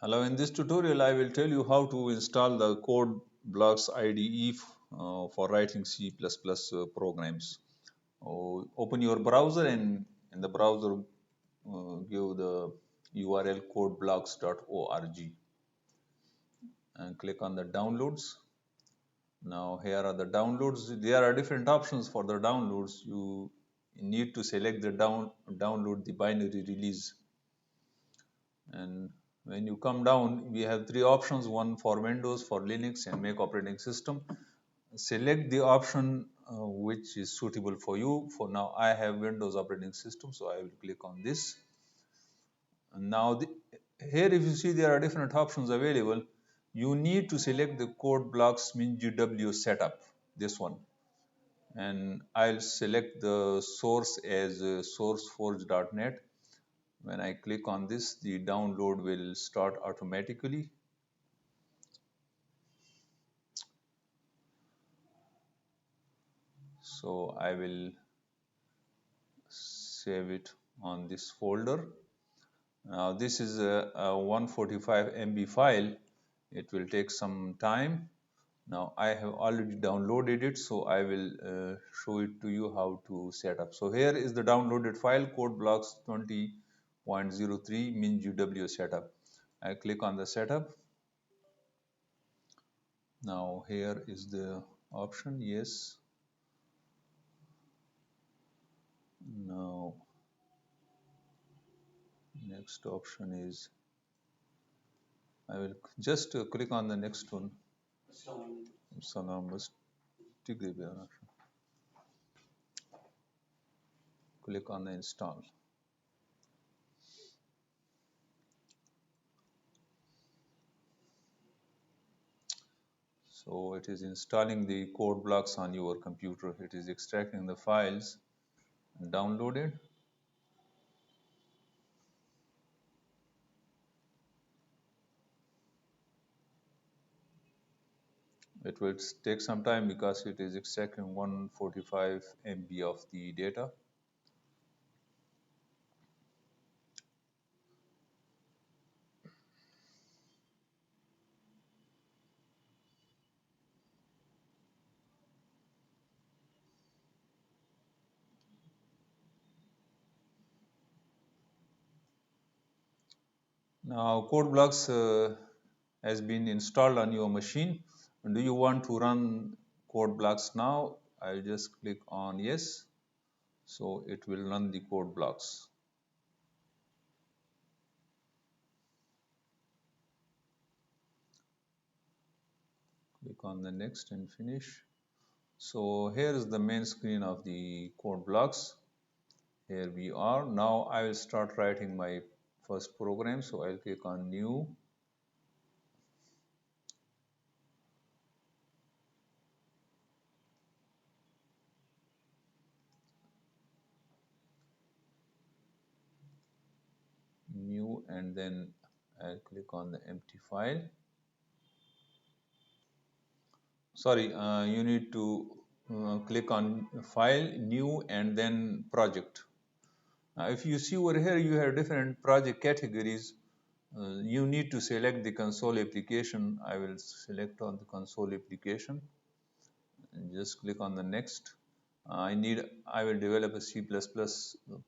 Hello, in this tutorial I will tell you how to install the code blocks IDE for writing C++ programs. Open your browser and in the browser give the URL codeblocks.org and click on the downloads. Now here are the downloads. There are different options for the downloads. You need to select the download the binary release, and when you come down we have three options, one for Windows, for Linux and Mac operating system. Select the option which is suitable for you. For now I have Windows operating system, so I will click on this. And now here if you see there are different options available. You need to select the code blocks MinGW setup, this one, and I'll select the source as sourceforge.net. When I click on this, the download will start automatically. So I will save it on this folder. Now this is a 145 MB file. It will take some time. Now I have already downloaded it, so I will show it to you how to set up. So here is the downloaded file, code blocks 20.03 MinGW setup. I click on the setup. Now here is the option, yes. Now next option is, I will just click on the next one. Click on the install. So it is installing the code blocks on your computer. It is extracting the files and downloaded. It will take some time because it is extracting 145 MB of the data. Now code blocks has been installed on your machine. Do you want to run code blocks now? I'll just click on yes. So it will run the code blocks. Click on the next and finish. So here is the main screen of the code blocks. Here we are. Now I will start writing my first program. So I'll click on new. New, and then I'll click on the empty file. Sorry, you need to click on file, new, and then project. Now if you see over here you have different project categories. You need to select the console application. I will select on the console application and just click on the next. I will develop a C++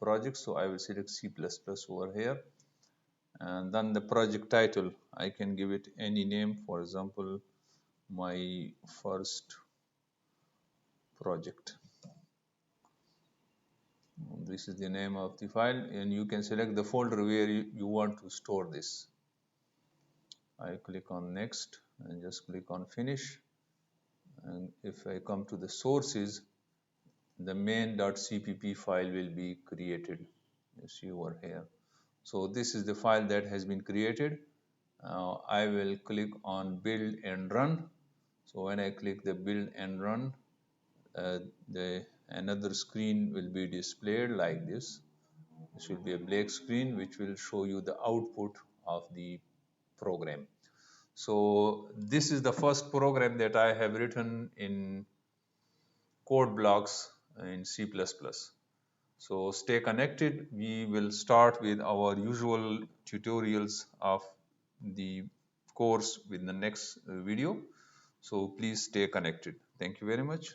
project, so I will select C++ over here. And then the project title, I can give it any name. For example, my first project. This is the name of the file, and you can select the folder where you want to store this. I click on next and just click on finish. And if I come to the sources, the main.cpp file will be created. You see over here. So this is the file that has been created. I will click on build and run. So when I click the build and run, another screen will be displayed like this. This will be a black screen which will show you the output of the program. So this is the first program that I have written in code blocks in C++. So stay connected. We will start with our usual tutorials of the course with the next video. So please stay connected. Thank you very much.